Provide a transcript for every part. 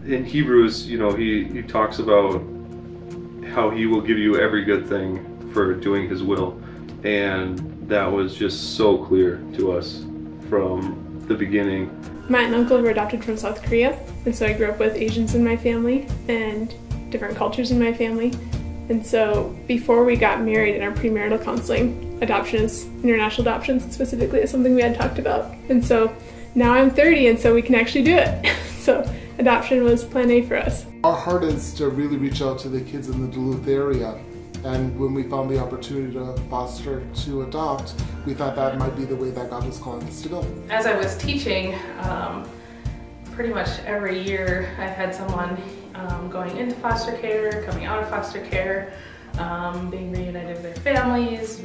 In Hebrews, he talks about how he will give you every good thing for doing his will. And that was just so clear to us from the beginning. My aunt and uncle were adopted from South Korea, and so I grew up with Asians in my family and different cultures in my family. And so before we got married in our premarital counseling, international adoption specifically, is something we had talked about. And so now I'm 30, and so we can actually do it. So adoption was plan A for us. Our heart is to really reach out to the kids in the Duluth area. And when we found the opportunity to foster, to adopt, we thought that might be the way that God was calling us to go. As I was teaching, pretty much every year I've had someone going into foster care, coming out of foster care, being reunited with their families,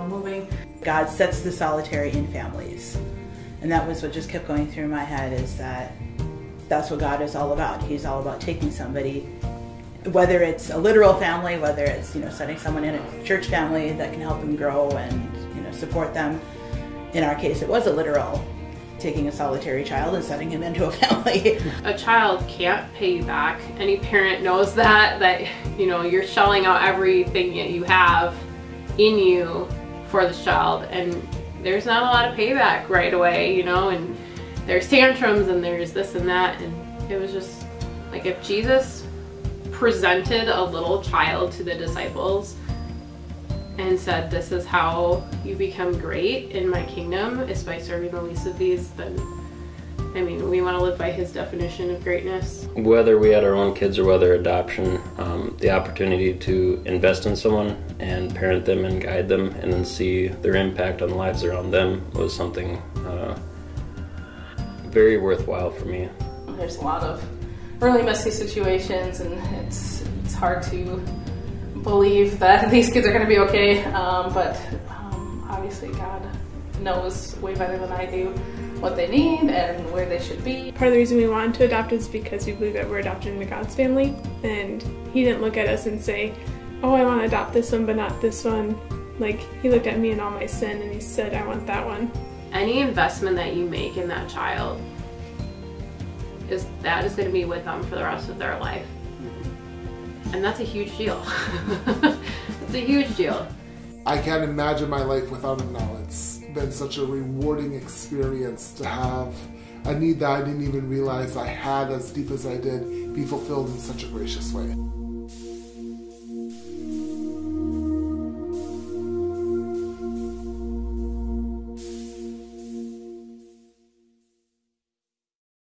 moving. God sets the solitary in families. And that was what just kept going through my head, is that's what God is all about. He's all about taking somebody, whether it's a literal family, whether it's setting someone in a church family that can help them grow and support them. In our case, it was a literal, taking a solitary child and setting him into a family. A child can't pay you back. Any parent knows that you're shelling out everything that you have in you for this child, and there's not a lot of payback right away, and there's tantrums and there's this and that, and it was just like, if Jesus presented a little child to the disciples and said, this is how you become great in my kingdom, is by serving the least of these, then we want to live by his definition of greatness. Whether we had our own kids or whether adoption, the opportunity to invest in someone and parent them and guide them and then see their impact on the lives around them was something very worthwhile for me. There's a lot of really messy situations, and it's hard to believe that these kids are going to be okay, but obviously God knows way better than I do what they need and where they should be. Part of the reason we wanted to adopt is because we believe that we're adopted into God's family, and he didn't look at us and say, oh, I want to adopt this one but not this one. Like, he looked at me and all my sin and he said, I want that one. Any investment that you make in that child is going to be with them for the rest of their life. And that's a huge deal. It's a huge deal. I can't imagine my life without him now. It's been such a rewarding experience to have a need that I didn't even realize I had as deep as I did be fulfilled in such a gracious way.